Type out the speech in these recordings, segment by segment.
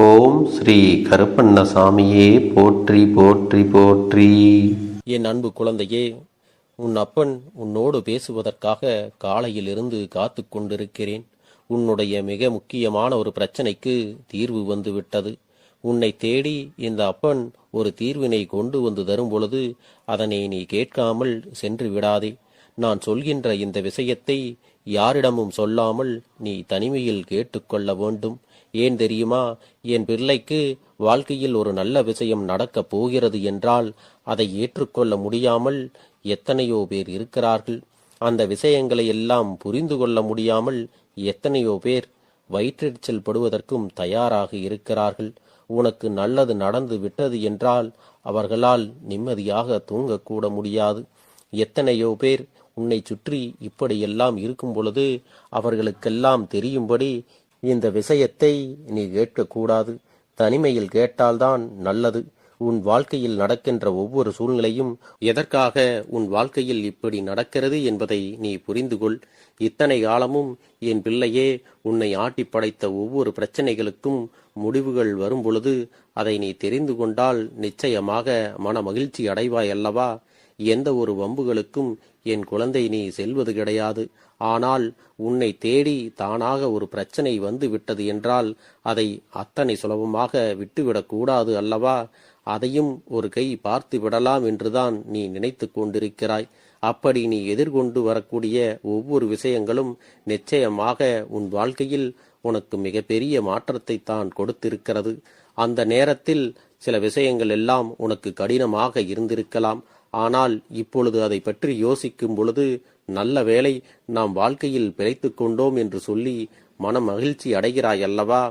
ஓம் ஸ்ரீ கருப்பண்ணசாமியே போற்றி போற்றி போற்றி. என் அன்பு குழந்தையே, உன் அப்பன் உன்னோடு பேசுவதற்காக காலையிலிருந்து காத்து கொண்டிருக்கிறேன். உன்னுடைய மிக முக்கியமான ஒரு பிரச்சனைக்கு தீர்வு வந்துவிட்டது. உன்னை தேடி இந்த அப்பன் ஒரு தீர்வினை கொண்டு வந்து தரும் பொழுது அதனை நீ கேட்காமல் சென்று விடாதே. நான் சொல்கின்ற இந்த விஷயத்தை யாரிடமும் சொல்லாமல் நீ தனிமையில் கேட்டுக்கொள்ள வேண்டும். ஏன் தெரியுமா? என் பிள்ளைக்கு வாழ்க்கையில் ஒரு நல்ல விஷயம் நடக்கப் போகிறது என்றால் அதை ஏற்றுக்கொள்ள முடியாமல் எத்தனையோ பேர் இருக்கிறார்கள். அந்த விஷயங்களை எல்லாம் புரிந்து கொள்ள முடியாமல் எத்தனையோ பேர் வயிற்றெரிச்சல் படுவதற்கும் தயாராக இருக்கிறார்கள். உனக்கு நல்லது நடந்து விட்டது என்றால் அவர்களால் நிம்மதியாக தூங்கக்கூட முடியாது. எத்தனையோ பேர் உன்னை சுற்றி இப்படியெல்லாம் இருக்கும் பொழுது அவர்களுக்கெல்லாம் தெரியும்படி இந்த விஷயத்தை நீ கேட்கக்கூடாது. தனிமையில் கேட்டால்தான் நல்லது. உன் வாழ்க்கையில் நடக்கின்ற ஒவ்வொரு சூழ்நிலையும் எதற்காக உன் வாழ்க்கையில் இப்படி நடக்கிறது என்பதை நீ புரிந்து கொள். இத்தனை காலமும் என் பிள்ளையே, உன்னை ஆட்டி படைத்த ஒவ்வொரு பிரச்சனைகளுக்கும் முடிவுகள் வரும் பொழுது அதை நீ தெரிந்து கொண்டால் நிச்சயமாக மன மகிழ்ச்சி அடைவாய் அல்லவா? எந்த ஒரு வம்புகளுக்கும் என் குழந்தை நீ செல்வது கிடையாது. ஆனால் உன்னை தேடி தானாக ஒரு பிரச்சனை வந்து விட்டது என்றால் அதை அத்தனை சுலபமாக விட்டுவிடக் கூடாது அல்லவா? அதையும் ஒரு கை பார்த்து விடலாம் என்றுதான் நீ நினைத்து கொண்டிருக்கிறாய். அப்படி நீ எதிர்கொண்டு வரக்கூடிய ஒவ்வொரு விஷயங்களும் நிச்சயமாக உன் வாழ்க்கையில் உனக்கு மிகப்பெரிய மாற்றத்தை தான் கொடுத்திருக்கிறது. அந்த நேரத்தில் சில விஷயங்கள் எல்லாம் உனக்கு கடினமாக இருந்திருக்கலாம். ஆனால் இப்பொழுது அதை பற்றி யோசிக்கும் பொழுது நல்ல வேளை நாம் வாழ்க்கையில் பிழைத்து கொண்டோம் என்று சொல்லி மன மகிழ்ச்சி அடைகிறாய் அல்லவா?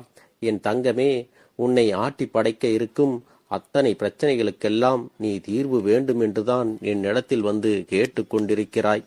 என் தங்கமே, உன்னை ஆட்டி படைக்க இருக்கும் அத்தனை பிரச்சனைகளுக்கெல்லாம் நீ தீர்வு வேண்டும் என்றுதான் என்னிடத்தில் வந்து கேட்டு கொண்டிருக்கிறாய்.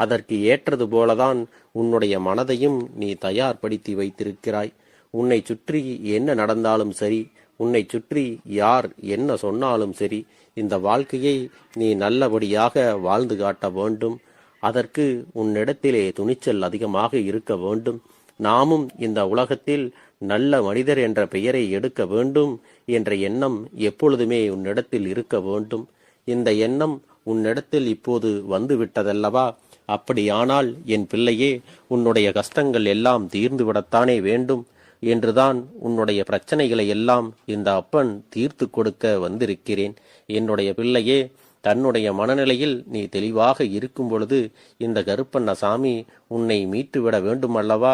அதற்கு ஏற்றது போலதான் உன்னுடைய மனதையும் நீ தயார்படுத்தி வைத்திருக்கிறாய். உன்னை சுற்றி என்ன நடந்தாலும் சரி, உன்னை சுற்றி யார் என்ன சொன்னாலும் சரி, இந்த வாழ்க்கையை நீ நல்லபடியாக வாழ்ந்து காட்ட வேண்டும். அதற்கு உன்னிடத்திலே துணிச்சல் அதிகமாக இருக்க வேண்டும். நாமும் இந்த உலகத்தில் நல்ல மனிதர் என்ற பெயரை எடுக்க வேண்டும் என்ற எண்ணம் எப்பொழுதுமே உன்னிடத்தில் இருக்க வேண்டும். இந்த எண்ணம் உன்னிடத்தில் இப்போது வந்துவிட்டதல்லவா? அப்படியானால் என் பிள்ளையே, உன்னுடைய கஷ்டங்கள் எல்லாம் தீர்ந்துவிடத்தானே வேண்டும் என்றுதான் உன்னுடைய பிரச்சனைகளை எல்லாம் இந்த அப்பன் தீர்த்து கொடுக்க வந்திருக்கிறேன். என்னுடைய பிள்ளையே, தன்னுடைய மனநிலையில் நீ தெளிவாக இருக்கும் பொழுது இந்த கருப்பண்ணசாமி உன்னை மீட்டுவிட வேண்டும் அல்லவா?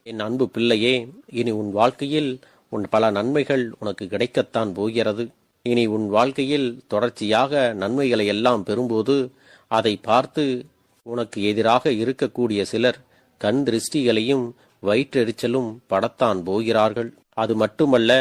என் அன்பு பிள்ளையே, இனி உன் வாழ்க்கையில் பல நன்மைகள் உனக்கு கிடைக்கத்தான் போகிறது. இனி உன் வாழ்க்கையில் தொடர்ச்சியாக நன்மைகளை எல்லாம் பெறும்போது அதை பார்த்து உனக்கு எதிராக இருக்கக்கூடிய சிலர் கண் திருஷ்டிகளையும் வயிற்றெரிச்சலும் படத்தான் போகிறார்கள். அது மட்டுமல்ல,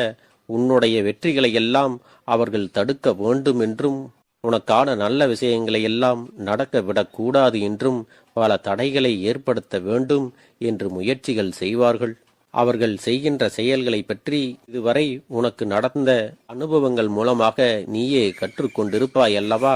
உன்னுடைய வெற்றிகளை எல்லாம் அவர்கள் தடுக்க வேண்டும் என்றும் உனக்கான நல்ல விஷயங்களை எல்லாம் நடக்க விடக்கூடாது என்றும் பல தடைகளை ஏற்படுத்த வேண்டும் என்று முயற்சிகள் செய்வார்கள். அவர்கள் செய்கின்ற செயல்களை பற்றி இதுவரை உனக்கு நடந்த அனுபவங்கள் மூலமாக நீயே கற்றுக்கொண்டிருப்பாய் அல்லவா?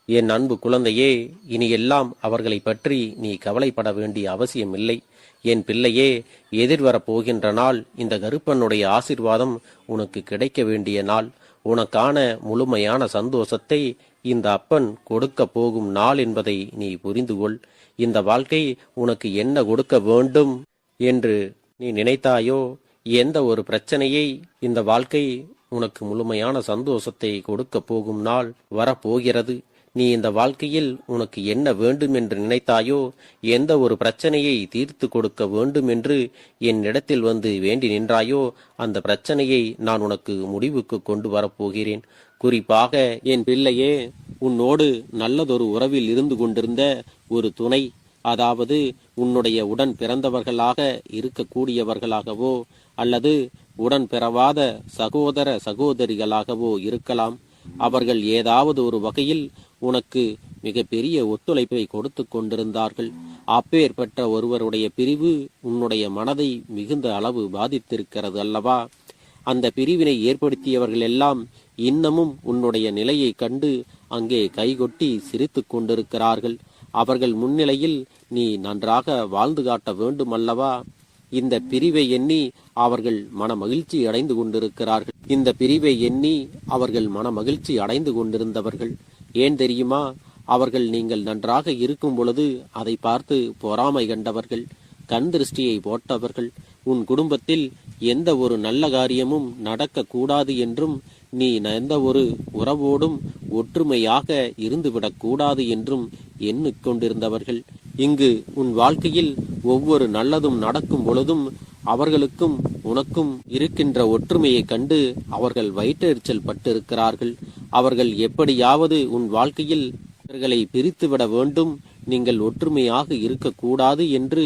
என் அன்பு குழந்தையே, இனியெல்லாம் அவர்களை பற்றி நீ கவலைப்பட வேண்டிய அவசியம் இல்லை. என் பிள்ளையே, எதிர்வரப் போகின்ற நாள் இந்த கருப்பனுடைய ஆசீர்வாதம் உனக்கு கிடைக்க வேண்டிய நாள். உனக்கான முழுமையான சந்தோஷத்தை இந்த அப்பன் கொடுக்க போகும் நாள் என்பதை நீ புரிந்து கொள். இந்த வாழ்க்கை உனக்கு என்ன கொடுக்க வேண்டும் என்று நீ நினைத்தாயோ, எந்த ஒரு பிரச்சனையை இந்த வாழ்க்கை உனக்கு முழுமையான சந்தோஷத்தை கொடுக்க போகும் நாள் வரப்போகிறது. நீ இந்த வாழ்க்கையில் உனக்கு என்ன வேண்டும் என்று நினைத்தாயோ, எந்த ஒரு பிரச்சனையை தீர்த்து கொடுக்க வேண்டும் என்று என்னிடத்தில் வந்து வேண்டி நின்றாயோ, அந்த பிரச்சனையை நான் உனக்கு முடிவுக்கு கொண்டு வரப்போகிறேன். குறிப்பாக என் பிள்ளையே, உன்னோடு நல்லதொரு உறவில் இருந்து கொண்டிருந்த ஒரு துணை, அதாவது உன்னுடைய உடன் பிறந்தவர்களாக இருக்கக்கூடியவர்களாகவோ அல்லது உடன் பிறவாத சகோதர சகோதரிகளாகவோ இருக்கலாம். அவர்கள் ஏதாவது ஒரு வகையில் உனக்கு மிக பெரிய ஒத்துழைப்பை கொடுத்து கொண்டிருந்தார்கள். அப்பேற்பட்ட ஒருவருடைய பிரிவு உன்னுடைய மனதை மிகுந்த அளவு பாதித்திருக்கிறது அல்லவா? அந்த பிரிவினை ஏற்படுத்தியவர்கள் எல்லாம் இன்னமும் உன்னுடைய நிலையை கண்டு அங்கே கைகொட்டி சிரித்து கொண்டிருக்கிறார்கள். அவர்கள் முன்னிலையில் நீ நன்றாக வாழ்ந்து காட்ட வேண்டும் அல்லவா? இந்த பிரிவை எண்ணி அவர்கள் மன மகிழ்ச்சி அடைந்து கொண்டிருக்கிறார்கள். இந்த பிரிவை எண்ணி அவர்கள் மன மகிழ்ச்சி அடைந்து கொண்டிருந்தவர்கள். ஏன் தெரியுமா? அவர்கள் நீங்கள் நன்றாக இருக்கும் பொழுது அதை பார்த்து பொறாமை கண்டவர்கள், கண் திருஷ்டியை போட்டவர்கள். உன் குடும்பத்தில் எந்த ஒரு நல்ல காரியமும் நடக்க கூடாது என்றும், நீ எந்த ஒரு உறவோடும் ஒற்றுமையாக இருந்துவிடக் கூடாது என்றும் எண்ணிக்கொண்டிருந்தவர்கள். இங்கு உன் வாழ்க்கையில் ஒவ்வொரு நல்லதும் நடக்கும் பொழுதும் அவர்களுக்கும் உனக்கும் இருக்கின்ற ஒற்றுமையை கண்டு அவர்கள் வயிற்றெரிச்சல் பட்டிருக்கிறார்கள். அவர்கள் எப்படியாவது உன் வாழ்க்கையில் இவர்களை பிரித்துவிட வேண்டும், நீங்கள் ஒற்றுமையாக இருக்கக்கூடாது என்று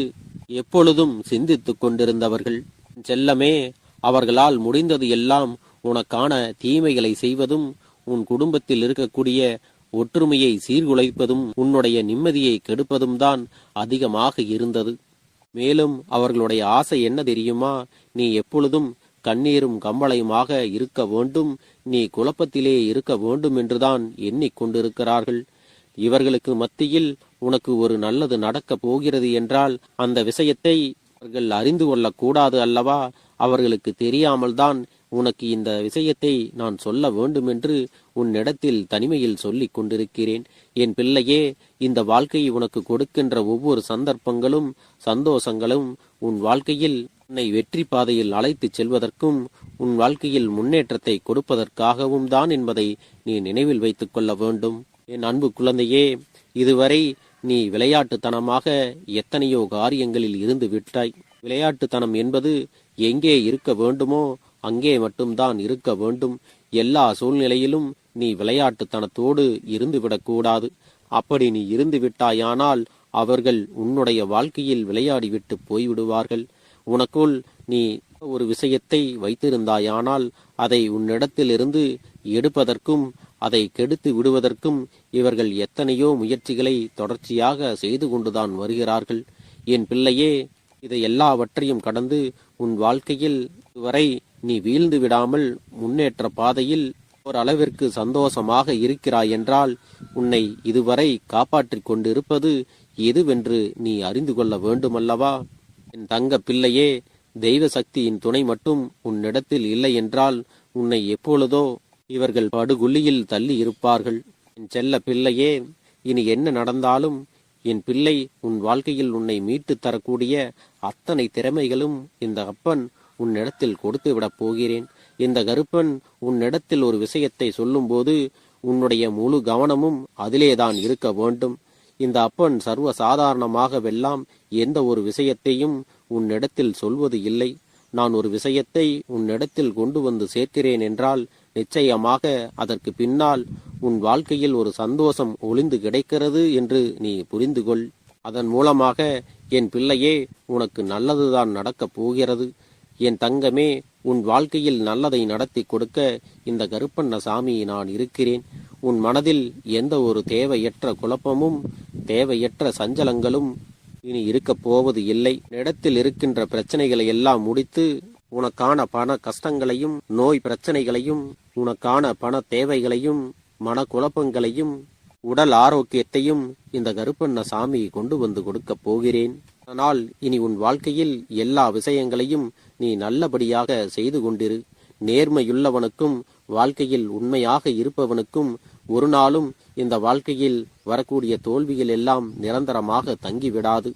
எப்பொழுதும் சிந்தித்துக் கொண்டிருந்தவர்கள். செல்லமே, அவர்களால் முடிந்தது எல்லாம் உனக்கான தீமைகளை செய்வதும், உன் குடும்பத்தில் இருக்கக்கூடிய ஒற்றுமையை சீர்குலைப்பதும், உன்னுடைய நிம்மதியை கெடுப்பதும் தான் அதிகமாக இருந்தது. மேலும் அவர்களுடைய ஆசை என்ன தெரியுமா? நீ எப்பொழுதும் கண்ணீரும் கம்பளையுமாக இருக்க வேண்டும், நீ குழப்பத்திலே இருக்க வேண்டும் என்றுதான் எண்ணிக்கொண்டிருக்கிறார்கள். இவர்களுக்கு மத்தியில் உனக்கு ஒரு நல்லது நடக்கப் போகிறது என்றால் அந்த விஷயத்தை அவர்கள் அறிந்து கொள்ளக்கூடாது அல்லவா? அவர்களுக்கு தெரியாமல் தான் உனக்கு இந்த விஷயத்தை நான் சொல்ல வேண்டும் என்று உன்னிடத்தில் தனிமையில் சொல்லிக் கொண்டிருக்கிறேன். என் பிள்ளையே, இந்த வாழ்க்கை உனக்கு கொடுக்கின்ற ஒவ்வொரு சந்தர்ப்பங்களும் சந்தோஷங்களும் உன் வாழ்க்கையில் உன்னை வெற்றி பாதையில் அழைத்துச் செல்வதற்கும், உன் வாழ்க்கையில் முன்னேற்றத்தை கொடுப்பதற்காகவும் தான் என்பதை நீ நினைவில் வைத்துக் கொள்ள வேண்டும். என் அன்பு குழந்தையே, இதுவரை நீ விளையாட்டுத்தனமாக எத்தனையோ காரியங்களில் இருந்து விட்டாய். விளையாட்டுத்தனம் என்பது எங்கே இருக்க வேண்டுமோ அங்கே மட்டும்தான் இருக்க வேண்டும். எல்லா சூழ்நிலையிலும் நீ விளையாட்டுத்தனத்தோடு இருந்துவிடக்கூடாது. அப்படி நீ இருந்து விட்டாயானால் அவர்கள் உன்னுடைய வாழ்க்கையில் விளையாடிவிட்டு போய்விடுவார்கள். உனக்குள் நீ ஒரு விஷயத்தை வைத்திருந்தாயானால் அதை உன்னிடத்திலிருந்து எடுப்பதற்கும் அதை கெடுத்து விடுவதற்கும் இவர்கள் எத்தனையோ முயற்சிகளை தொடர்ச்சியாக செய்து கொண்டுதான் வருகிறார்கள். என் பிள்ளையே, இதை எல்லாவற்றையும் கடந்து உன் வாழ்க்கையில் இதுவரை நீ வீழ்ந்து விடாமல் முன்னேற்ற பாதையில் ஓரளவிற்கு சந்தோஷமாக இருக்கிறாய் என்றால் உன்னை இதுவரை காப்பாற்றிக் கொண்டிருப்பது எதுவென்று நீ அறிந்து கொள்ள வேண்டுமல்லவா? என் தங்க பிள்ளையே, தெய்வ சக்தியின் துணை மட்டும் உன்னிடத்தில் இல்லை என்றால் உன்னை எப்பொழுதோ இவர்கள் படுகுழியில் தள்ளி இருப்பார்கள். என் செல்ல பிள்ளையே, இனி என்ன நடந்தாலும் என் பிள்ளை உன் வாழ்க்கையில் உன்னை மீட்டு தரக்கூடிய அத்தனை திறமைகளும் இந்த அப்பன் உன்னிடத்தில் கொடுத்து விடப் போகிறேன். இந்த கருப்பன் உன்னிடத்தில் ஒரு விஷயத்தை சொல்லும்போது உன்னுடைய முழு கவனமும் அதிலேதான் இருக்க வேண்டும். இந்த அப்பன் சர்வ சாதாரணமாகவெல்லாம் எந்த ஒரு விஷயத்தையும் உன்னிடத்தில் சொல்வது இல்லை. நான் ஒரு விஷயத்தை உன்னிடத்தில் கொண்டு வந்து சேர்க்கிறேன் என்றால் நிச்சயமாக அதற்கு பின்னால் உன் வாழ்க்கையில் ஒரு சந்தோஷம் ஒளிந்து கிடைக்கிறது என்று நீ புரிந்து கொள். அதன் மூலமாக என் பிள்ளையே, உனக்கு நல்லதுதான் நடக்கப் போகிறது. என் தங்கமே, உன் வாழ்க்கையில் நல்லதை நடத்தி கொடுக்க இந்த கருப்பண்ணசாமி நான் இருக்கிறேன். உன் மனதில் எந்த ஒரு தேவையற்ற குழப்பமும் தேவையற்ற சஞ்சலங்களும் இனி இருக்கப் போவது இல்லை. இடத்தில் இருக்கின்ற பிரச்சனைகளை எல்லாம் முடித்து உனக்கான பண கஷ்டங்களையும் நோய் பிரச்சனைகளையும் உனக்கான பண தேவைகளையும் மன குழப்பங்களையும் உடல் ஆரோக்கியத்தையும் இந்த கருப்பண்ணசாமி கொண்டு வந்து கொடுக்கப் போகிறேன். ஆனால் இனி உன் வாழ்க்கையில் எல்லா விஷயங்களையும் நீ நல்லபடியாக செய்து கொண்டிரு. நேர்மையுள்ளவனுக்கும் வாழ்க்கையில் உண்மையாக இருப்பவனுக்கும் ஒரு நாளும் இந்த வாழ்க்கையில் வரக்கூடிய தோல்விகள் எல்லாம் நிரந்தரமாக தங்கிவிடாது.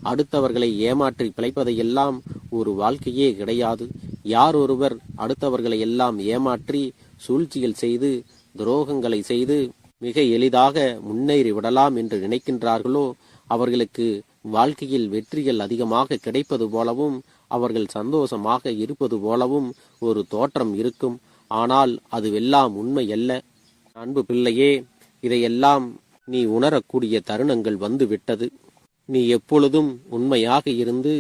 அடுத்தவர்களை ஏமாற்றி பிழைப்பதையெல்லாம் ஒரு வாழ்க்கையே கிடையாது. யார் ஒருவர் அடுத்தவர்களை எல்லாம் ஏமாற்றி சூழ்ச்சிகள் செய்து துரோகங்களை செய்து மிக எளிதாக முன்னேறி விடலாம் என்று நினைக்கின்றார்களோ அவர்களுக்கு வாழ்க்கையில் வெற்றிகள் அதிகமாக கிடைப்பது போலவும் அவர்கள் சந்தோஷமாக இருப்பது போலவும் ஒரு தோற்றம் இருக்கும். ஆனால் அதுவெல்லாம் உண்மை அல்ல. அன்பு பிள்ளையே, இதையெல்லாம் நீ உணரக்கூடிய தருணங்கள் வந்து விட்டது. நீ எப்பொழுதும் உண்மையாக இருந்து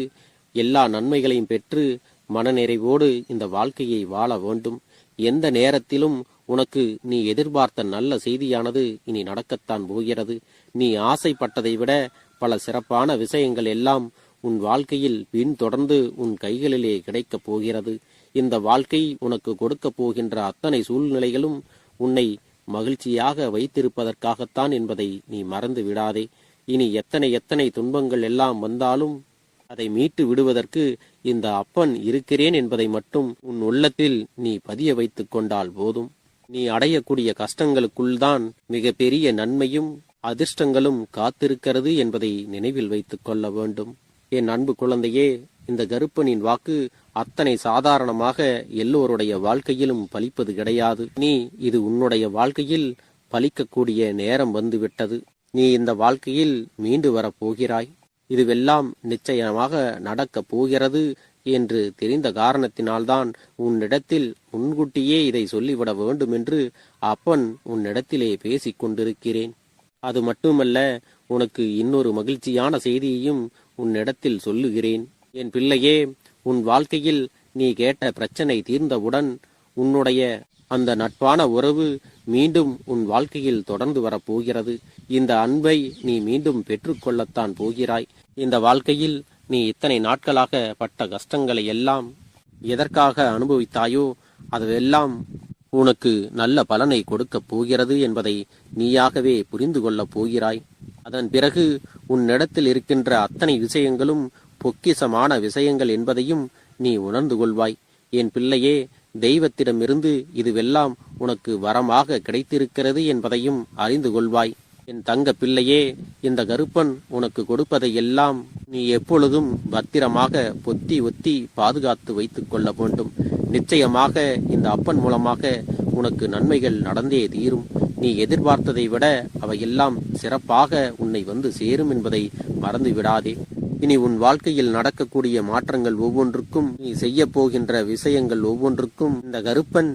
எல்லா நன்மைகளையும் பெற்று மனநிறைவோடு இந்த வாழ்க்கையை வாழ வேண்டும். எந்த நேரத்திலும் உனக்கு நீ எதிர்பார்த்த நல்ல செய்தியானது இனி நடக்கத்தான் போகிறது. நீ ஆசைப்பட்டதை விட பல சிறப்பான விஷயங்கள் எல்லாம் உன் வாழ்க்கையில் பின்தொடர்ந்து உன் கைகளிலே கிடைக்கப் போகிறது. இந்த வாழ்க்கை உனக்கு கொடுக்க போகின்ற அத்தனை சூழ்நிலைகளும் உன்னை மகிழ்ச்சியாக வைத்திருப்பதற்காகத்தான் என்பதை நீ மறந்து விடாதே. இனி எத்தனை துன்பங்கள் எல்லாம் வந்தாலும் அதை மீட்டு விடுவதற்கு இந்த அப்பன் இருக்கிறேன் என்பதை மட்டும் உன் உள்ளத்தில் நீ பதிய வைத்துக் கொண்டால் போதும். நீ அடையக்கூடிய கஷ்டங்களுக்குள்தான் மிகப்பெரிய நன்மையும் அதிர்ஷ்டங்களும் காத்திருக்கிறது என்பதை நினைவில் வைத்துக் கொள்ள வேண்டும். என் அன்பு குழந்தையே, இந்த கருப்பனின் வாக்கு அத்தனை சாதாரணமாக எல்லோருடைய வாழ்க்கையிலும் பலிப்பது கிடையாது. நீ இது உன்னுடைய வாழ்க்கையில் பலிக்கக்கூடிய நேரம் வந்துவிட்டது. நீ இந்த வாழ்க்கையில் மீண்டு வரப் போகிறாய். இதுவெல்லாம் நிச்சயமாக நடக்கப் போகிறது என்று தெரிந்த காரணத்தினால்தான் உன்னிடத்தில் முன்கூட்டியே இதை சொல்லிவிட வேண்டும் என்று அப்பன் உன்னிடத்திலே பேசிக் கொண்டிருக்கிறேன். அது மட்டுமல்ல, உனக்கு இன்னொரு மகிழ்ச்சியான செய்தியையும் உன்னிடத்தில் சொல்லுகிறேன். என் பிள்ளையே, உன் வாழ்க்கையில் நீ கேட்ட பிரச்சனை தீர்ந்தவுடன் உன்னுடைய அந்த நட்பான உறவு மீண்டும் உன் வாழ்க்கையில் தொடர்ந்து வரப்போகிறது. இந்த அன்பை நீ மீண்டும் பெற்றுக்கொள்ளத்தான் போகிறாய். இந்த வாழ்க்கையில் நீ இத்தனை நாட்களாக பட்ட கஷ்டங்களை எல்லாம் எதற்காக அனுபவித்தாயோ அதுவெல்லாம் உனக்கு நல்ல பலனை கொடுக்கப் போகிறது என்பதை நீயாகவே புரிந்து கொள்ளப் போகிறாய். அதன் பிறகு உன்னிடத்தில் இருக்கின்ற அத்தனை விஷயங்களும் பொக்கிசமான விஷயங்கள் என்பதையும் நீ உணர்ந்து கொள்வாய். என் பிள்ளையே, தெய்வத்திடமிருந்து இதுவெல்லாம் உனக்கு வரமாக கிடைத்திருக்கிறது என்பதையும் அறிந்து கொள்வாய். என் தங்க பிள்ளையே, இந்த கருப்பன் உனக்கு கொடுப்பதை எல்லாம் நீ எப்பொழுதும் பத்திரமாக பொத்தி ஒத்தி பாதுகாத்து வைத்துக் கொள்ள வேண்டும். நிச்சயமாக இந்த அப்பன் மூலமாக உனக்கு நன்மைகள் நடந்தே தீரும். நீ எதிர்பார்த்ததை விட அவையெல்லாம் சிறப்பாக உன்னை வந்து சேரும் என்பதை மறந்து விடாதே. இனி உன் வாழ்க்கையில் நடக்கக்கூடிய மாற்றங்கள் ஒவ்வொன்றுக்கும், நீ செய்ய போகின்ற விஷயங்கள் ஒவ்வொன்றுக்கும் இந்த கருப்பன்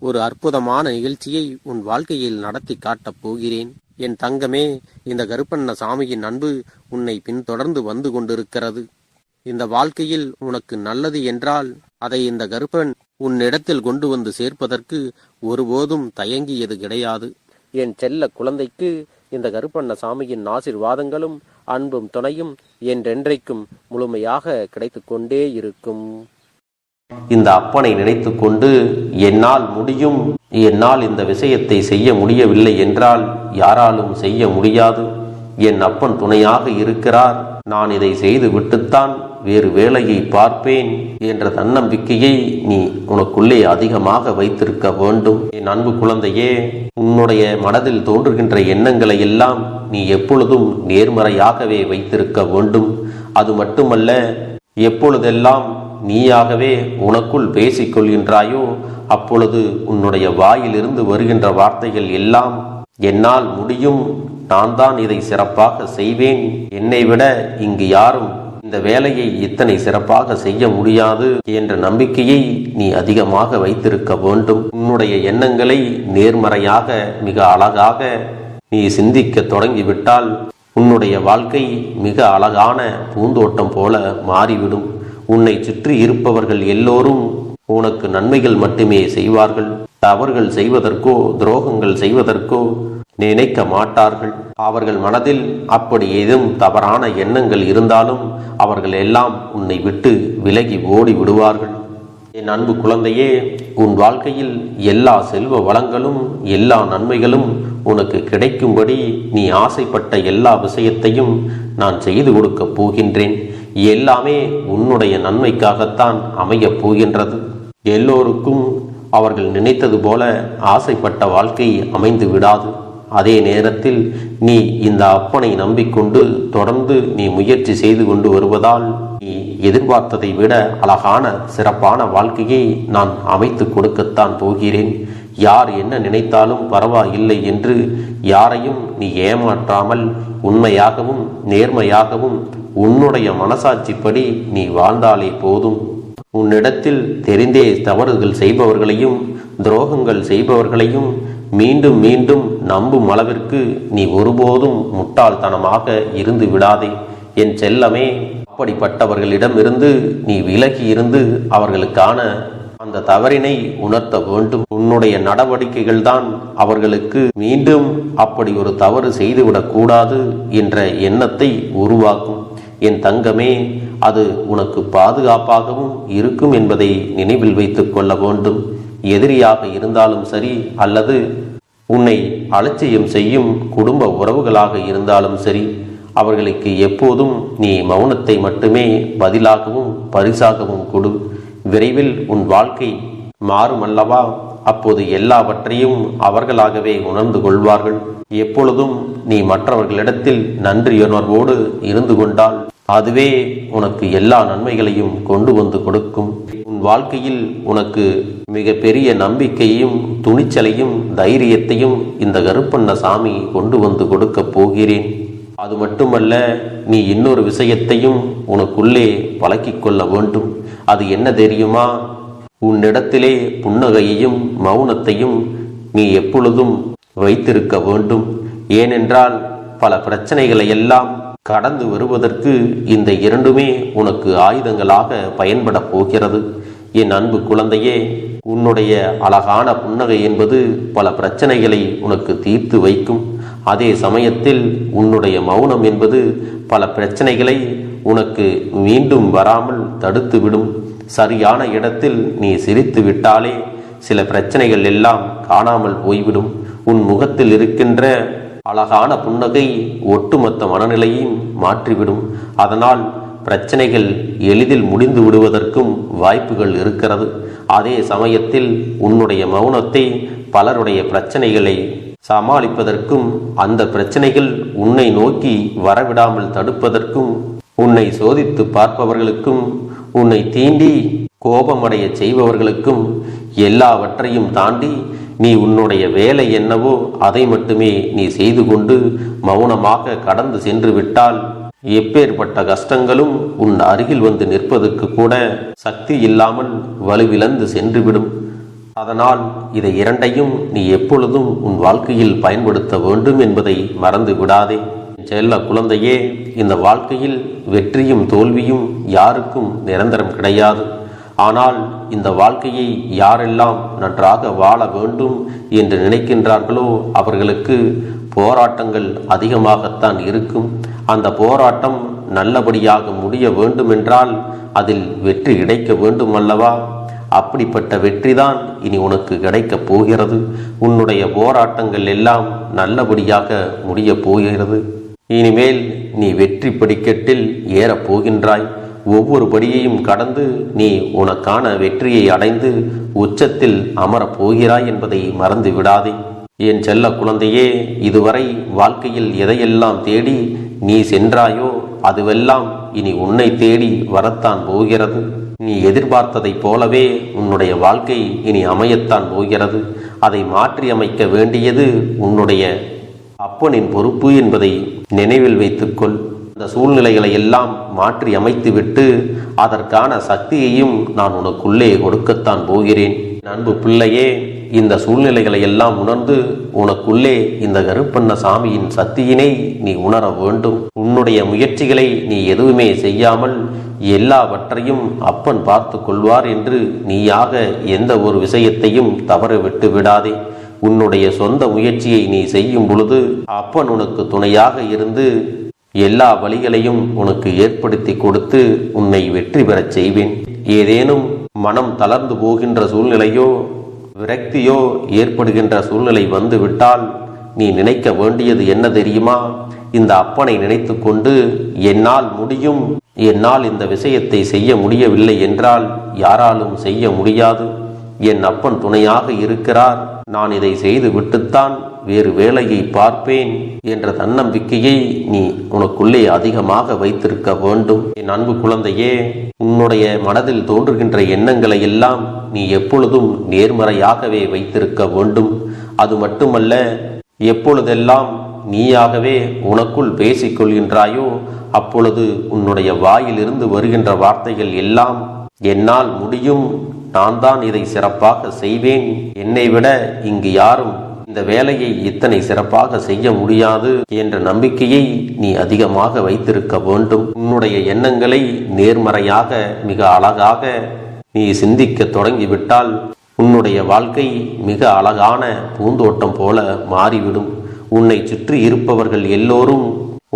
ஒரு அற்புதமான நிகழ்ச்சியை உன் வாழ்க்கையில் நடத்தி காட்டப் போகிறேன். என் தங்கமே, இந்த கருப்பண்ண சாமியின் அன்பு உன்னை பின்தொடர்ந்து வந்து கொண்டிருக்கிறது. இந்த வாழ்க்கையில் உனக்கு நல்லது என்றால் அதை இந்த கருப்பன் உன்னிடத்தில் கொண்டு வந்து சேர்ப்பதற்கு ஒருபோதும் தயங்கியது கிடையாது. என் செல்ல குழந்தைக்கு இந்த கருப்பண்ண சாமியின் ஆசீர்வாதங்களும் அன்பும் துணையும் என்றென்றைக்கும் முழுமையாக கிடைத்து கொண்டே இருக்கும். இந்த அப்பனை நினைத்து கொண்டு என்னால் முடியும், என்னால் இந்த விஷயத்தை செய்ய முடியவில்லை என்றால் யாராலும் செய்ய முடியாது, என் அப்பன் துணையாக இருக்கிறார், நான் இதை செய்து விட்டுத்தான் வேறு வேலையை பார்ப்பேன் என்ற தன்னம்பிக்கையை நீ உனக்குள்ளே அதிகமாக வைத்திருக்க வேண்டும். என் அன்பு குழந்தையே, உன்னுடைய மனதில் தோன்றுகின்ற எண்ணங்களை எல்லாம் நீ எப்பொழுதும் நேர்மறையாகவே வைத்திருக்க வேண்டும். அது மட்டுமல்ல, எப்பொழுதெல்லாம் நீயாகவே உனக்குள் பேசிக் கொள்கின்றாயோ அப்பொழுது உன்னுடைய வாயிலிருந்து வருகின்ற வார்த்தைகள் எல்லாம் என்னால் முடியும், நான் தான் இதை சிறப்பாக செய்வேன், என்னை விட இங்கு யாரும் இந்த வேலையை இத்தனை சிறப்பாக செய்ய முடியாது என்ற நம்பிக்கையை நீ அதிகமாக வைத்திருக்க வேண்டும். உன்னுடைய எண்ணங்களை நேர்மறையாக மிக அழகாக நீ சிந்திக்க தொடங்கிவிட்டால் உன்னுடைய வாழ்க்கை மிக அழகான பூந்தோட்டம் போல மாறிவிடும். உன்னை சுற்றி இருப்பவர்கள் எல்லோரும் உனக்கு நன்மைகள் மட்டுமே செய்வார்கள். தவறுகள் செய்வதற்கோ துரோகங்கள் செய்வதற்கோ நினைக்க மாட்டார்கள். அவர்கள் மனதில் அப்படி ஏதும் தவறான எண்ணங்கள் இருந்தாலும் அவர்கள் எல்லாம் உன்னை விட்டு விலகி ஓடி விடுவார்கள். என் அன்பு குழந்தையே, உன் வாழ்க்கையில் எல்லா செல்வ வளங்களும் எல்லா நன்மைகளும் உனக்கு கிடைக்கும்படி நீ ஆசைப்பட்ட எல்லா விஷயத்தையும் நான் செய்து கொடுக்கப் போகின்றேன். எல்லாமே உன்னுடைய நன்மைக்காகத்தான் அமையப் போகின்றது. எல்லோருக்கும் அவர்கள் நினைத்தது போல ஆசைப்பட்ட வாழ்க்கை அமைந்து விடாது. அதே நேரத்தில் நீ இந்த அப்பனை நம்பிக்கொண்டு தொடர்ந்து நீ முயற்சி செய்து கொண்டு வருவதால் நீ எதிர்பார்த்ததை விட அழகான சிறப்பான வாழ்க்கையை நான் அமைத்து கொடுக்கத்தான் போகிறேன். யார் என்ன நினைத்தாலும் பரவாயில்லை என்று யாரையும் நீ ஏமாற்றாமல் உண்மையாகவும் நேர்மையாகவும் உன்னுடைய மனசாட்சிப்படி நீ வாழ்ந்தாலே போதும். உன்னிடத்தில் தெரிந்தே தவறுகள் செய்பவர்களையும் துரோகங்கள் செய்பவர்களையும் மீண்டும் மீண்டும் நம்பும் அளவிற்கு நீ ஒருபோதும் முட்டாள்தனமாக இருந்து விடாதே. என் செல்லமே, அப்படிப்பட்டவர்களிடமிருந்து நீ விலகி இருந்து அவர்களுக்கான அந்த தவறினை உணர்த்த வேண்டும். உன்னுடைய நடவடிக்கைகள் தான் அவர்களுக்கு மீண்டும் அப்படி ஒரு தவறு செய்துவிடக் கூடாது என்ற எண்ணத்தை உருவாக்கும். என் தங்கமே, அது உனக்கு பாதுகாப்பாகவும் இருக்கும் என்பதை நினைவில் வைத்துக் கொள்ள வேண்டும். எதிரியாக இருந்தாலும் சரி அல்லது உன்னை அலட்சியம் செய்யும் குடும்ப உறவுகளாக இருந்தாலும் சரி, அவர்களுக்கு எப்போதும் நீ மௌனத்தை மட்டுமே பதிலாகவும் பரிசாகவும் கொடு. விரைவில் உன் வாழ்க்கை மாறுமல்லவா? அப்போது எல்லாவற்றையும் அவர்களாகவே உணர்ந்து கொள்வார்கள். எப்பொழுதும் நீ மற்றவர்களிடத்தில் நன்றியுணர்வோடு இருந்து கொண்டால் அதுவே உனக்கு எல்லா நன்மைகளையும் கொண்டு வந்து கொடுக்கும். உன் வாழ்க்கையில் உனக்கு மிக பெரிய நம்பிக்கையும் துணிச்சலையும் தைரியத்தையும் இந்த கருப்பண்ண சாமி கொண்டு வந்து கொடுக்க போகிறேன். அது மட்டுமல்ல, நீ இன்னொரு விஷயத்தையும் உனக்குள்ளே பழக்கிக் கொள்ள வேண்டும். அது என்ன தெரியுமா? உன்னிடத்திலே புன்னகையையும் மௌனத்தையும் நீ எப்பொழுதும் வைத்திருக்க வேண்டும். ஏனென்றால் பல பிரச்சனைகளை எல்லாம் கடந்து வருவதற்கு இந்த இரண்டுமே உனக்கு ஆயுதங்களாக பயன்பட போகிறது. என் அன்பு குழந்தையே, உன்னுடைய அழகான புன்னகை என்பது பல பிரச்சனைகளை உனக்கு தீர்த்து வைக்கும். அதே சமயத்தில் உன்னுடைய மௌனம் என்பது பல பிரச்சனைகளை உனக்கு மீண்டும் வராமல் தடுத்துவிடும். சரியான இடத்தில் நீ சிரித்து விட்டாலே சில பிரச்சனைகள் எல்லாம் காணாமல் போய்விடும். உன் முகத்தில் இருக்கின்ற அழகான புன்னகை ஒட்டுமொத்த மனநிலையும் மாற்றிவிடும். அதனால் பிரச்சனைகள் எளிதில் முடிந்து விடுவதற்கும் வாய்ப்புகள் இருக்கிறது. அதே சமயத்தில் உன்னுடைய மௌனத்தை பலருடைய பிரச்சனைகளை சமாளிப்பதற்கும் அந்த பிரச்சனைகள் உன்னை நோக்கி வரவிடாமல் தடுப்பதற்கும் உன்னை சோதித்து பார்ப்பவர்களுக்கும் உன்னை தீண்டி கோபமடைய செய்பவர்களுக்கும் எல்லாவற்றையும் தாண்டி நீ உன்னுடைய வேலை என்னவோ அதை மட்டுமே நீ செய்து கொண்டு மௌனமாக கடந்து சென்று விட்டால் எப்பேற்பட்ட கஷ்டங்களும் உன் அருகில் வந்து நிற்பதற்கு கூட சக்தி இல்லாமல் வலுவிழந்து சென்றுவிடும். அதனால் இதை இரண்டையும் நீ எப்பொழுதும் உன் வாழ்க்கையில் பயன்படுத்த வேண்டும் என்பதை மறந்து விடாதே. செல்ல குழந்தையே, இந்த வாழ்க்கையில் வெற்றியும் தோல்வியும் யாருக்கும் நிரந்தரம் கிடையாது. ஆனால் இந்த வாழ்க்கையை யாரெல்லாம் நன்றாக வாழ வேண்டும் என்று நினைக்கின்றார்களோ அவர்களுக்கு போராட்டங்கள் அதிகமாகத்தான் இருக்கும். அந்த போராட்டம் நல்லபடியாக முடிய வேண்டுமென்றால் அதில் வெற்றி கிடைக்க வேண்டும் அல்லவா? அப்படிப்பட்ட வெற்றிதான் இனி உனக்கு கிடைக்கப் போகிறது. உன்னுடைய போராட்டங்கள் எல்லாம் நல்லபடியாக முடிய போகிறது. இனிமேல் நீ வெற்றி படிக்கட்டில் ஏறப் போகின்றாய். ஒவ்வொரு படியையும் கடந்து நீ உனக்கான வெற்றியை அடைந்து உச்சத்தில் அமரப் போகிறாய் என்பதை மறந்து விடாதே. என் செல்ல குழந்தையே, இதுவரை வாழ்க்கையில் எதையெல்லாம் தேடி நீ சென்றாயோ அதுவெல்லாம் இனி உன்னை தேடி வரத்தான் போகிறது. நீ எதிர்பார்த்ததைப் போலவே உன்னுடைய வாழ்க்கை இனி அமையத்தான் போகிறது. அதை மாற்றி அமைக்க வேண்டியது உன்னுடைய அப்பனின் பொறுப்பு என்பதை நினைவில் வைத்துக்கொள். அந்த சூழ்நிலைகளை எல்லாம் மாற்றி அமைத்துவிட்டு அதற்கான சக்தியையும் நான் உனக்குள்ளே கொடுக்கத்தான் போகிறேன். அன்பு பிள்ளையே, இந்த சூழ்நிலைகளை எல்லாம் உணர்ந்து உனக்குள்ளே இந்த கருப்பண்ண சாமியின் சக்தியினை நீ உணர வேண்டும். உன்னுடைய முயற்சிகளை நீ எதுவுமே செய்யாமல் எல்லாவற்றையும் அப்பன் பார்த்து கொள்வார் என்று நீயாக எந்த ஒரு விஷயத்தையும் தவற விட்டு விடாதே. உன்னுடைய சொந்த முயற்சியை நீ செய்யும் பொழுது அப்பன் உனக்கு துணையாக இருந்து எல்லா வழிகளையும் உனக்கு ஏற்படுத்தி கொடுத்து உன்னை வெற்றி பெறச் செய்வேன். ஏதேனும் மனம் தளர்ந்து போகின்ற சூழ்நிலையோ விரக்தியோ ஏற்படுகின்ற சூழ்நிலை வந்துவிட்டால் நீ நினைக்க வேண்டியது என்ன தெரியுமா? இந்த அப்பனை நினைத்து கொண்டு என்னால் முடியும், என்னால் இந்த விஷயத்தை செய்ய முடியவில்லை என்றால் யாராலும் செய்ய முடியாது, என் அப்பன் துணையாக இருக்கிறார், நான் இதை செய்து விட்டுத்தான் வேறு வேலையை பார்ப்பேன் என்ற தன்னம்பிக்கையை நீ உனக்குள்ளே அதிகமாக வைத்திருக்க வேண்டும். என் அன்பு குழந்தையே, உன்னுடைய மனதில் தோன்றுகின்ற எண்ணங்களை எல்லாம் நீ எப்பொழுதும் நேர்மறையாகவே வைத்திருக்க வேண்டும். அது மட்டுமல்ல, எப்பொழுதெல்லாம் நீயாகவே உனக்குள் பேசிக்கொள்கின்றாயோ அப்பொழுது உன்னுடைய வாயிலிருந்து வருகின்ற வார்த்தைகள் எல்லாம் என்னால் முடியும், நான் தான் இதை சிறப்பாக செய்வேன், என்னை விட இங்கு யாரும் இந்த வேலையை இத்தனை சிறப்பாக செய்ய முடியாது என்ற நம்பிக்கையை நீ அதிகமாக வைத்திருக்க வேண்டும். உன்னுடைய எண்ணங்களை நேர்மறையாக மிக அழகாக நீ சிந்திக்க தொடங்கிவிட்டால் உன்னுடைய வாழ்க்கை மிக அழகான பூந்தோட்டம் போல மாறிவிடும். உன்னை சுற்றி இருப்பவர்கள் எல்லோரும்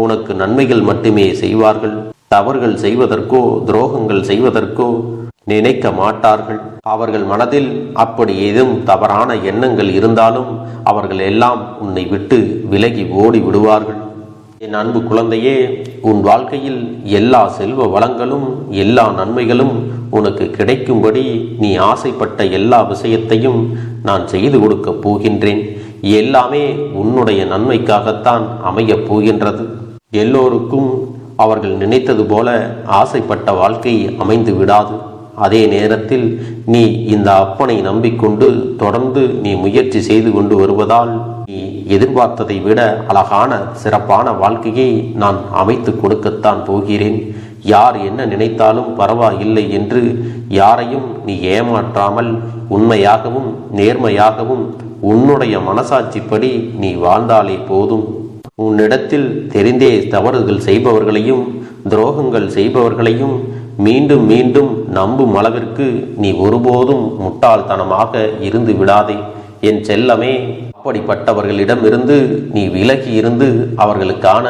உனக்கு நன்மைகள் மட்டுமே செய்வார்கள். தவறுகள் செய்வதற்கோ துரோகங்கள் செய்வதற்கோ நினைக்க மாட்டார்கள். அவர்கள் மனதில் அப்படி ஏதும் தவறான எண்ணங்கள் இருந்தாலும் அவர்கள் எல்லாம் உன்னை விட்டு விலகி ஓடி விடுவார்கள். என் அன்பு குழந்தையே, உன் வாழ்க்கையில் எல்லா செல்வ வளங்களும் எல்லா நன்மைகளும் உனக்கு கிடைக்கும்படி நீ ஆசைப்பட்ட எல்லா விஷயத்தையும் நான் செய்து கொடுக்கப் போகின்றேன். எல்லாமே உன்னுடைய நன்மைக்காகத்தான் அமையப் போகின்றது. எல்லோருக்கும் அவர்கள் நினைத்தது போல ஆசைப்பட்ட வாழ்க்கை அமைந்து விடாது. அதே நேரத்தில் நீ இந்த அப்பனை நம்பிக்கொண்டு தொடர்ந்து நீ முயற்சி செய்து கொண்டு வருவதால் நீ எதிர்பார்த்ததை விட அழகான சிறப்பான வாழ்க்கையை நான் அமைத்து கொடுக்கத்தான் போகிறேன். யார் என்ன நினைத்தாலும் பரவாயில்லை என்று யாரையும் நீ ஏமாற்றாமல் உண்மையாகவும் நேர்மையாகவும் உன்னுடைய மனசாட்சிப்படி நீ வாழ்ந்தாலே போதும். உன்னிடத்தில் தெரிந்தே தவறுகள் செய்பவர்களையும் துரோகங்கள் செய்பவர்களையும் மீண்டும் மீண்டும் நம்பும் அளவிற்கு நீ ஒருபோதும் முட்டாள்தனமாக இருந்து விடாதே என் செல்லமே. அப்படிப்பட்டவர்களிடமிருந்து நீ விலகி இருந்து அவர்களுக்கான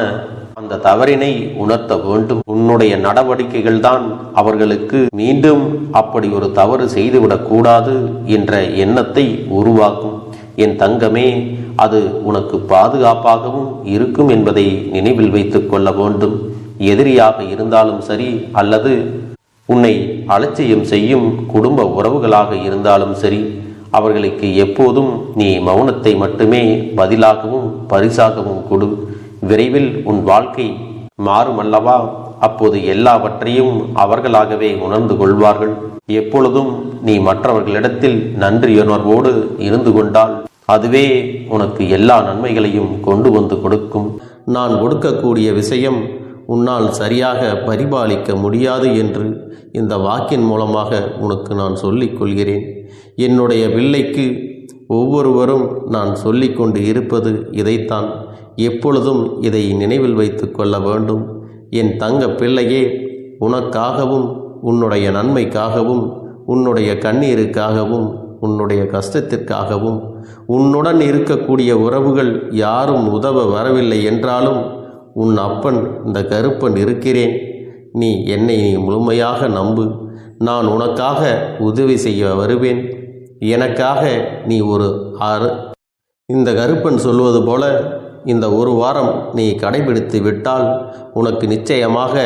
அந்த தவறினை உணர்த்த வேண்டும். உன்னுடைய நடவடிக்கைகள் தான் அவர்களுக்கு மீண்டும் அப்படி ஒரு தவறு செய்துவிடக் கூடாது என்ற எண்ணத்தை உருவாக்கும். என் தங்கமே, அது உனக்கு பாதுகாப்பாகவும் இருக்கும் என்பதை நினைவில் வைத்துக் கொள்ள வேண்டும். எதிரியாக இருந்தாலும் சரி அல்லது உன்னை அலட்சியம் செய்யும் குடும்ப உறவுகளாக இருந்தாலும் சரி, அவர்களுக்கு எப்போதும் நீ மௌனத்தை மட்டுமே பதிலாகவும் பரிசாகவும் கொடு. விரைவில் உன் வாழ்க்கை மாறுமல்லவா? அப்போது எல்லாவற்றையும் அவர்களாகவே உணர்ந்து கொள்வார்கள். எப்பொழுதும் நீ மற்றவர்களிடத்தில் நன்றியுணர்வோடு இருந்து கொண்டால் அதுவே உனக்கு எல்லா நன்மைகளையும் கொண்டு வந்து கொடுக்கும். நான் கொடுக்கக்கூடிய விஷயம் உன்னால் சரியாக பரிபாலிக்க முடியாது என்று இந்த வாக்கின் மூலமாக உனக்கு நான் சொல்லிக் கொள்கிறேன். என்னுடைய பிள்ளைக்கு ஒவ்வொருவரும் நான் சொல்லிக்கொண்டு இருப்பது இதைத்தான். எப்பொழுதும் இதை நினைவில் வைத்து கொள்ள வேண்டும். என் தங்க பிள்ளையே, உனக்காகவும் உன்னுடைய நன்மைக்காகவும் உன்னுடைய கண்ணீருக்காகவும் உன்னுடைய கஷ்டத்திற்காகவும் உன்னுடன் இருக்கக்கூடிய உறவுகள் யாரும் உதவ வரவில்லை என்றாலும் உன் அப்பன் இந்த கருப்பன் இருக்கிறேன். நீ என்னை முழுமையாக நம்பு. நான் உனக்காக உதவி செய்ய வருவேன். எனக்காக நீ இந்த கருப்பன் சொல்வது போல இந்த ஒரு வாரம் நீ கடைபிடித்து விட்டால் உனக்கு நிச்சயமாக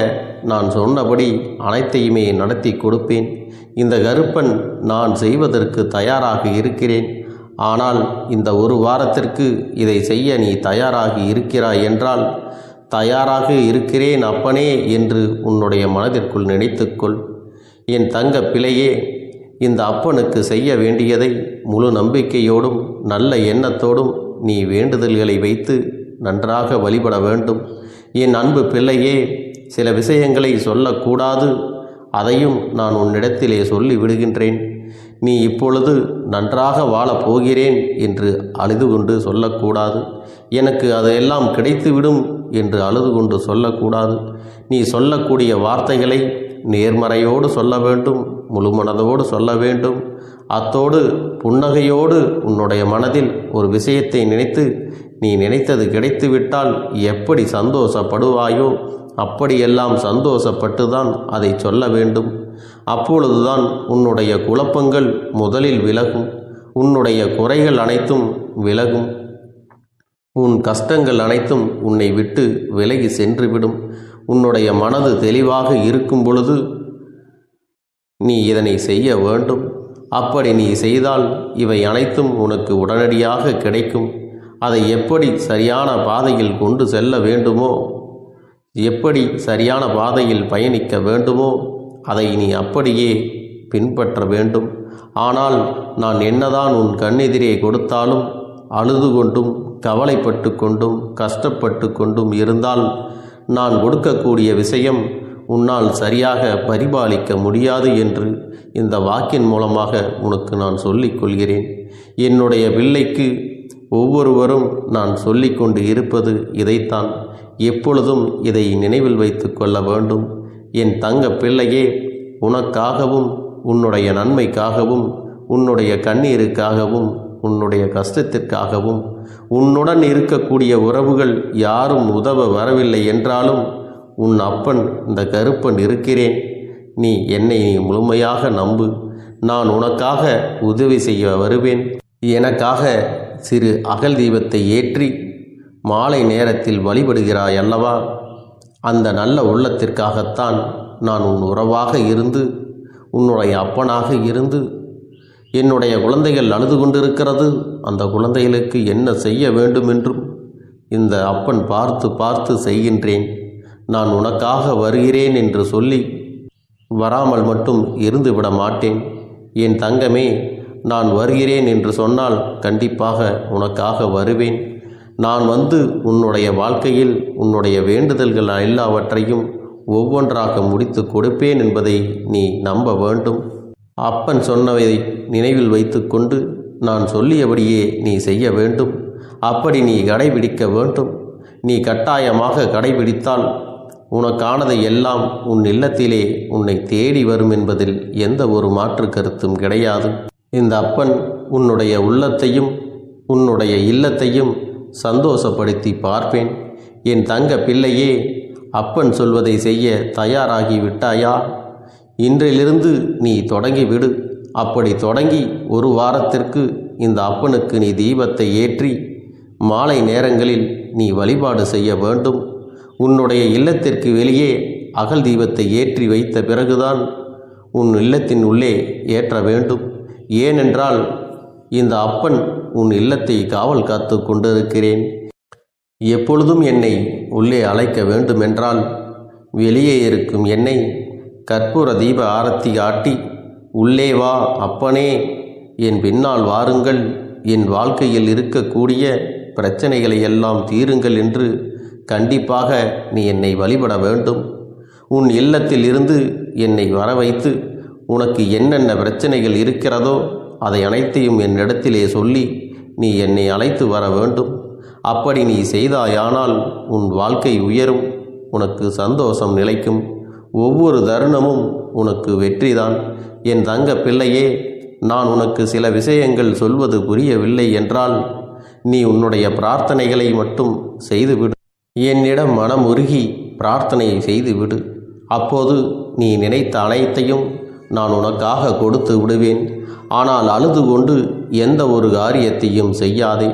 நான் சொன்னபடி அனைத்தையுமே நடத்தி கொடுப்பேன். இந்த கருப்பன் நான் செய்வதற்கு தயாராக இருக்கிறேன். ஆனால் இந்த ஒரு வாரத்திற்கு இதை செய்ய நீ தயாராகி இருக்கிறாய் என்றால், தயாராக இருக்கிறேன் அப்பனே என்று உன்னுடைய மனதிற்குள் நினைத்துக்கொள். என் தங்க பிள்ளையே, இந்த அப்பனுக்கு செய்ய வேண்டியதை முழு நம்பிக்கையோடும் நல்ல எண்ணத்தோடும் நீ வேண்டுதல்களை வைத்து நன்றாக வழிபட வேண்டும். என் அன்பு பிள்ளையே, சில விஷயங்களை சொல்லக்கூடாது, அதையும் நான் உன்னிடத்திலே சொல்லி விடுகின்றேன். நீ இப்பொழுது நன்றாக வாழப் போகிறேன் என்று அழுது கொண்டு சொல்லக்கூடாது. எனக்கு அதையெல்லாம் கிடைத்துவிடும் என்று அழுது கொண்டு சொல்லக்கூடாது. நீ சொல்லக்கூடிய வார்த்தைகளை நேர்மறையோடு சொல்ல வேண்டும், முழு மனதோடு சொல்ல வேண்டும். அத்தோடு புன்னகையோடு உன்னுடைய மனதில் ஒரு விஷயத்தை நினைத்து நீ நினைத்தது கிடைத்துவிட்டால் எப்படி சந்தோஷப்படுவாயோ அப்படியெல்லாம் சந்தோஷப்பட்டுதான் அதை சொல்ல வேண்டும். அப்பொழுதுதான் உன்னுடைய குழப்பங்கள் முதலில் விலகும். உன்னுடைய குறைகள் அனைத்தும் விலகும். உன் கஷ்டங்கள் அனைத்தும் உன்னை விட்டு விலகி சென்றுவிடும். உன்னுடைய மனது தெளிவாக இருக்கும் பொழுது நீ இதனை செய்ய வேண்டும். அப்படி நீ செய்தால் இவை அனைத்தும் உனக்கு உடனடியாக கிடைக்கும். அதை எப்படி சரியான பாதையில் கொண்டு செல்ல வேண்டுமோ, எப்படி சரியான பாதையில் பயணிக்க வேண்டுமோ அதை நீ அப்படியே பின்பற்ற வேண்டும். ஆனால் நான் என்னதான் உன் கண்ணெதிரே கொடுத்தாலும் அழுது கொண்டும் கவலைப்பட்டு கொண்டும் கஷ்டப்பட்டு கொண்டும் இருந்தால் நான் கொடுக்கக்கூடிய விஷயம் உன்னால் சரியாக பரிபாலிக்க முடியாது என்று இந்த வாக்கின் மூலமாக உனக்கு நான் சொல்லிக் கொள்கிறேன். என்னுடைய பிள்ளைக்கு ஒவ்வொருவரும் நான் சொல்லிக்கொண்டு இருப்பது இதைத்தான். எப்பொழுதும் இதை நினைவில் வைத்து கொள்ள வேண்டும். என் தங்க பிள்ளையே, உனக்காகவும் உன்னுடைய நன்மைக்காகவும் உன்னுடைய கண்ணீருக்காகவும் உன்னுடைய கஷ்டத்திற்காகவும் உன்னுடன் இருக்கக்கூடிய உறவுகள் யாரும் உதவ வரவில்லை என்றாலும் உன் அப்பன் இந்த கருப்பன் இருக்கிறேன். நீ என்னை முழுமையாக நம்பு. நான் உனக்காக உதவி செய்ய வருவேன். எனக்காக சிறு அகல் தீபத்தை ஏற்றி மாலை நேரத்தில் வழிபடுகிறாய் அல்லவா? அந்த நல்ல உள்ளத்திற்காகத்தான் நான் உன் உறவாக இருந்து, உன்னுடைய அப்பனாக இருந்து, என்னுடைய குழந்தைகள் அழுது கொண்டிருக்கிறது, அந்த குழந்தைகளுக்கு என்ன செய்ய வேண்டும் என்றும் இந்த அப்பன் பார்த்து பார்த்து செய்கின்றேன். நான் உனக்காக வருகிறேன் என்று சொல்லி வராமல் மட்டும் இருந்து விட மாட்டேன். என் தங்கமே, நான் வருகிறேன் என்று சொன்னால் கண்டிப்பாக உனக்காக வருவேன். நான் வந்து உன்னுடைய வாழ்க்கையில் உன்னுடைய வேண்டுதல்கள் எல்லாவற்றையும் ஒவ்வொன்றாக முடித்து கொடுப்பேன் என்பதை நீ நம்ப வேண்டும். அப்பன் சொன்னதை நினைவில் வைத்துக்கொண்டு நான் சொல்லியபடியே நீ செய்ய வேண்டும். அப்படி நீ கடைபிடிக்க வேண்டும். நீ கட்டாயமாக கடைபிடித்தால் உனக்கானதை எல்லாம் உன் இல்லத்திலே உன்னை தேடி வரும் என்பதில் எந்த ஒரு மாற்று கருத்தும் கிடையாது. இந்த அப்பன் உன்னுடைய உள்ளத்தையும் உன்னுடைய இல்லத்தையும் சந்தோஷப்படுத்தி பார்ப்பேன். என் தங்க பிள்ளையே, அப்பன் சொல்வதை செய்ய தயாராகி விட்டாயா? இன்றிலிருந்து நீ தொடங்கிவிடு. அப்படி தொடங்கி ஒரு வாரத்திற்கு இந்த அப்பனுக்கு நீ தீபத்தை ஏற்றி மாலை நேரங்களில் நீ வழிபாடு செய்ய வேண்டும். உன்னுடைய இல்லத்திற்கு வெளியே அகல் தீபத்தை ஏற்றி வைத்த பிறகுதான் உன் இல்லத்தின் உள்ளே ஏற்ற வேண்டும். ஏனென்றால் இந்த அப்பன் உன் இல்லத்தை காவல் காத்து கொண்டிருக்கிறேன். எப்பொழுதும் என்னை உள்ளே அழைக்க வேண்டுமென்றால் வெளியே இருக்கும் என்னை கற்பூர தீப ஆரத்தி காட்டி, உள்ளே வா அப்பனே, என் பின்னால் வாருங்கள், என் வாழ்க்கையில் இருக்கக்கூடிய பிரச்சனைகளை எல்லாம் தீருங்கள் என்று கண்டிப்பாக நீ என்னை வழிபட வேண்டும். உன் இல்லத்தில் இருந்து என்னை வர வைத்து உனக்கு என்னென்ன பிரச்சனைகள் இருக்கிறதோ அதை அனைத்தையும் என்னிடத்திலே சொல்லி நீ என்னை அழைத்து வர வேண்டும். அப்படி நீ செய்தாயானால் உன் வாழ்க்கை உயரும், உனக்கு சந்தோஷம் நிலைக்கும், ஒவ்வொரு தருணமும் உனக்கு வெற்றிதான். என் தங்க பிள்ளையே, நான் உனக்கு சில விஷயங்கள் சொல்வது புரியவில்லை என்றால் நீ உன்னுடைய பிரார்த்தனைகளை மட்டும் செய்துவிடு. என்னிடம் மனமுருகி பிரார்த்தனை செய்துவிடு. அப்போது நீ நினைத்த அனைத்தையும் நான் உனக்காக கொடுத்து விடுவேன். ஆனால் அழுது கொண்டு எந்த ஒரு காரியத்தையும் செய்யாதே.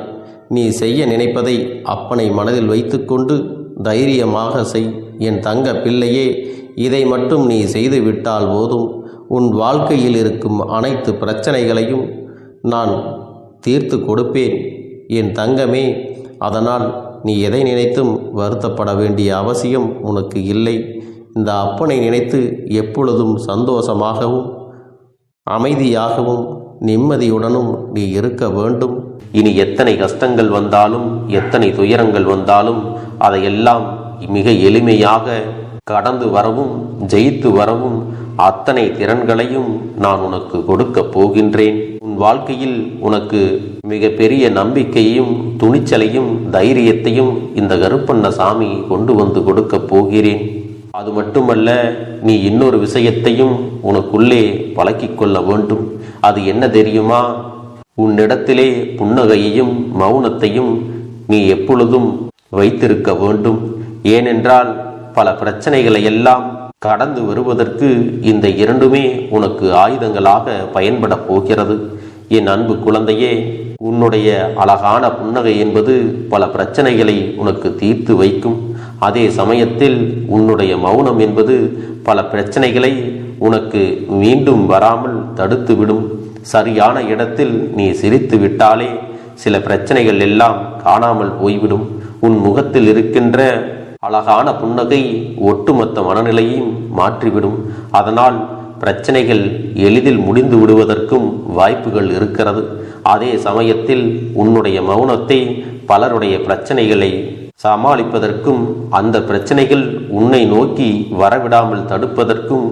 நீ செய்ய நினைப்பதை அப்பனை மனதில் வைத்துக்கொண்டு தைரியமாக செய். என் தங்க பிள்ளையே, இதை மட்டும் நீ செய்துவிட்டால் போதும். உன் வாழ்க்கையில் இருக்கும் அனைத்து பிரச்சனைகளையும் நான் தீர்த்து கொடுப்பேன் என் தங்கமே. அதனால் நீ எதை நினைத்தும் வருத்தப்பட வேண்டிய அவசியம் உனக்கு இல்லை. இந்த அப்பனை நினைத்து எப்பொழுதும் சந்தோஷமாகவும் அமைதியாகவும் நிம்மதியுடனும் நீ இருக்க வேண்டும். இனி எத்தனை கஷ்டங்கள் வந்தாலும் எத்தனை துயரங்கள் வந்தாலும் அதையெல்லாம் மிக எளிமையாக கடந்து வரவும் ஜெயித்து வரவும் அத்தனை திறன்களையும் நான் உனக்கு கொடுக்க போகின்றேன். உன் வாழ்க்கையில் உனக்கு மிக பெரிய நம்பிக்கையையும் துணிச்சலையும் தைரியத்தையும் இந்த கருப்பண்ணசாமி கொண்டு வந்து கொடுக்க போகிறேன். அது மட்டுமல்ல, நீ இன்னொரு விஷயத்தையும் உனக்குள்ளே பழக்கிக் கொள்ள வேண்டும். அது என்ன தெரியுமா? உன்னிடத்திலே புன்னகையையும் மௌனத்தையும் நீ எப்பொழுதும் வைத்திருக்க வேண்டும். ஏனென்றால் பல பிரச்சனைகளை எல்லாம் கடந்து வருவதற்கு இந்த இரண்டுமே உனக்கு ஆயுதங்களாக பயன்பட போகிறது. என் அன்பு குழந்தையே, உன்னுடைய அழகான புன்னகை என்பது பல பிரச்சனைகளை உனக்கு தீர்த்து வைக்கும். அதே சமயத்தில் உன்னுடைய மௌனம் என்பது பல பிரச்சனைகளை உனக்கு மீண்டும் வராமல் தடுத்துவிடும். சரியான இடத்தில் நீ சிரித்து விட்டாலே சில பிரச்சனைகள் எல்லாம் காணாமல் போய்விடும். உன் முகத்தில் இருக்கின்ற அழகான புன்னகை ஒட்டுமொத்த மனநிலையும் மாற்றிவிடும். அதனால் பிரச்சனைகள் எளிதில் முடிந்து விடுவதற்கும் வாய்ப்புகள் இருக்கிறது. அதே சமயத்தில் உன்னுடைய மௌனத்தை பலருடைய பிரச்சனைகளை சமாளிப்பதற்கும் அந்த பிரச்சனைகள் உன்னை நோக்கி வரவிடாமல் தடுப்பதற்கும்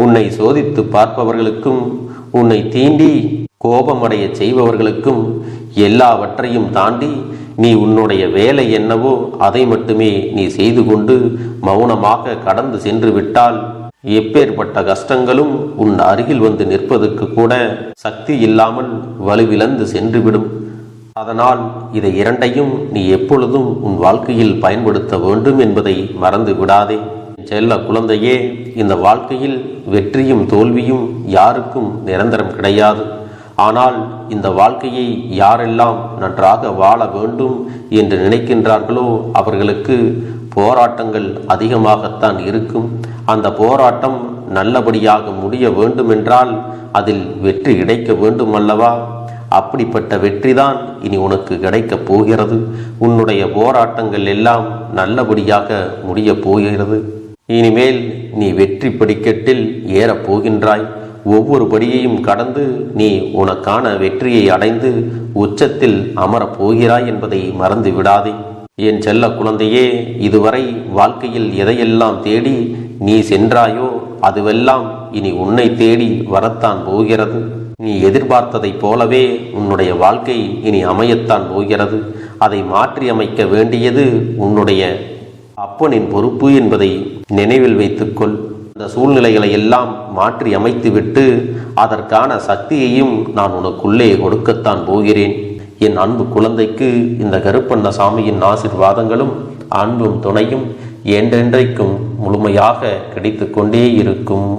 உன்னை சோதித்து பார்ப்பவர்களுக்கும் உன்னை தீண்டி கோபமடைய செய்பவர்களுக்கும் எல்லாவற்றையும் தாண்டி நீ உன்னுடைய வேலை என்னவோ அதை மட்டுமே நீ செய்து கொண்டு மௌனமாக கடந்து சென்று விட்டால் எப்பேற்பட்ட கஷ்டங்களும் உன் அருகில் வந்து நிற்பதற்கு கூட சக்தி இல்லாமல் வலுவிழந்து சென்றுவிடும். அதனால் இதை இரண்டையும் நீ எப்பொழுதும் உன் வாழ்க்கையில் பயன்படுத்த வேண்டும் என்பதை மறந்து விடாதே. செல்ல குழந்தையே, இந்த வாழ்க்கையில் வெற்றியும் தோல்வியும் யாருக்கும் நிரந்தரம் கிடையாது. ஆனால் இந்த வாழ்க்கையை யாரெல்லாம் நன்றாக வாழ வேண்டும் என்று நினைக்கின்றார்களோ அவர்களுக்கு போராட்டங்கள் அதிகமாகத்தான் இருக்கும். அந்த போராட்டம் நல்லபடியாக முடிய வேண்டுமென்றால் அதில் வெற்றி கிடைக்க வேண்டும் அல்லவா? அப்படிப்பட்ட வெற்றிதான் இனி உனக்கு கிடைக்கப் போகிறது. உன்னுடைய போராட்டங்கள் எல்லாம் நல்லபடியாக முடியப் போகிறது. இனிமேல் நீ வெற்றி படிக்கட்டில் ஏறப் போகின்றாய். ஒவ்வொரு படியையும் கடந்து நீ உனக்கான வெற்றியை அடைந்து உச்சத்தில் அமரப் போகிறாய் என்பதை மறந்து விடாதே. என் செல்ல குழந்தையே, இதுவரை வாழ்க்கையில் எதையெல்லாம் தேடி நீ சென்றாயோ அதுவெல்லாம் இனி உன்னை தேடி வரத்தான் போகிறது. நீ எதிர்பார்த்ததைப் போலவே உன்னுடைய வாழ்க்கை இனி அமையத்தான் போகிறது. அதை மாற்றி அமைக்க வேண்டியது உன்னுடைய அப்பனின் பொறுப்பு என்பதை நினைவில் வைத்துக்கொள். அந்த சூழ்நிலைகளை எல்லாம் மாற்றி அமைத்துவிட்டு அதற்கான சக்தியையும் நான் உனக்குள்ளே கொடுக்கத்தான் போகிறேன். என் அன்பு குழந்தைக்கு இந்த கருப்பண்ணசாமியின் ஆசீர்வாதங்களும் அன்பும் துணையும் என்றென்றைக்கும் முழுமையாக கிடைத்து கொண்டே இருக்கும்.